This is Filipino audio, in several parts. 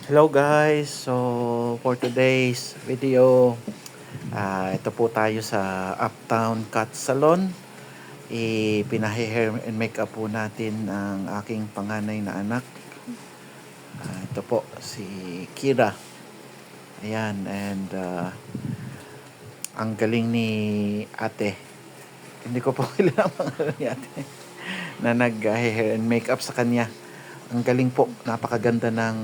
Hello guys, so for today's video, ito po tayo sa Uptown Cut Salon. Pinahe-hair and makeup po natin ang aking panganay na anak. Ito po, si Kira. Ayan, and ang galing ni ate. Hindi ko po kilala ang pangalan ni ate na nag-hair and makeup sa kanya. Ang galing po, napakaganda ng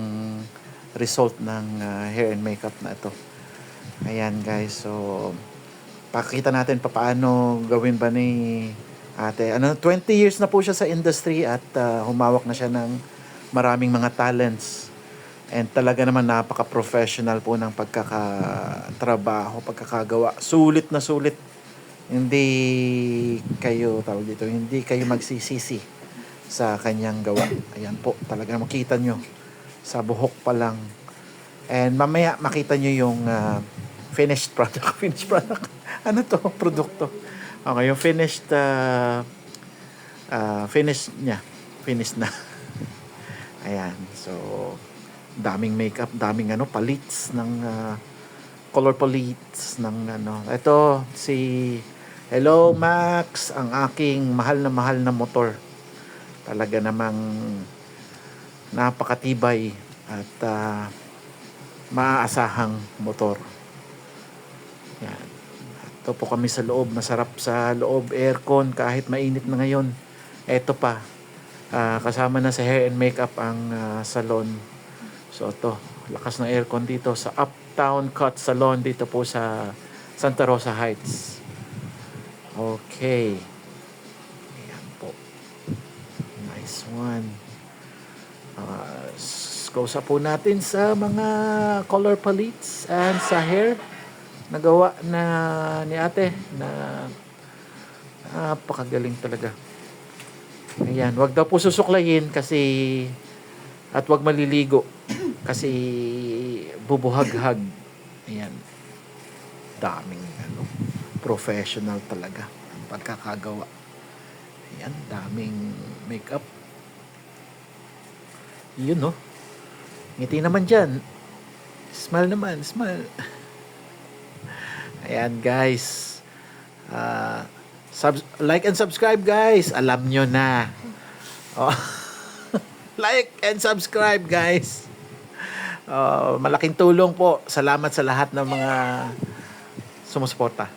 result ng hair and makeup na ito. Ayan guys, so pakita natin paano gawin ba ni ate. 20 years na po siya sa industry at humawak na siya ng maraming mga talents. And talaga naman napaka-professional po ng pagkakatrabaho, pagkakagawa. Sulit na sulit. Hindi kayo hindi kayo magsisisi sa kanyang gawa. Ayan po, talaga makita nyo sa buhok pa lang. And mamaya makita nyo yung finished product. Finished product. Ano to? Produkto. Okay, yung finished finished niya. Finished na. Ayan. So, daming makeup, daming palettes ng color palettes ng Ito si Hello Max, ang aking mahal na motor. Talaga namang napakatibay at maaasahang motor. Yan. Ito po kami sa loob, masarap sa loob, aircon kahit mainit na ngayon. Ito pa, kasama na sa hair and makeup ang salon. So ito, lakas ng aircon dito sa Uptown Cut Salon dito po sa Santa Rosa Heights. Okay. Ayan po. Nice one. Close up po natin sa mga color palettes and sa hair nagawa na ni ate na napakagaling talaga. Ayan, wag daw po susuklayin kasi at wag maliligo kasi bubuhaghag. Ayan. Daming professional talaga ang pagkakagawa. Ayan, daming makeup. Yun, no? Ngiti naman dyan. Smile naman, smile. Ayan, guys. Like and subscribe, guys. Alam nyo na. Oh. Like and subscribe, guys. Malaking tulong po. Salamat sa lahat ng mga sumusuporta.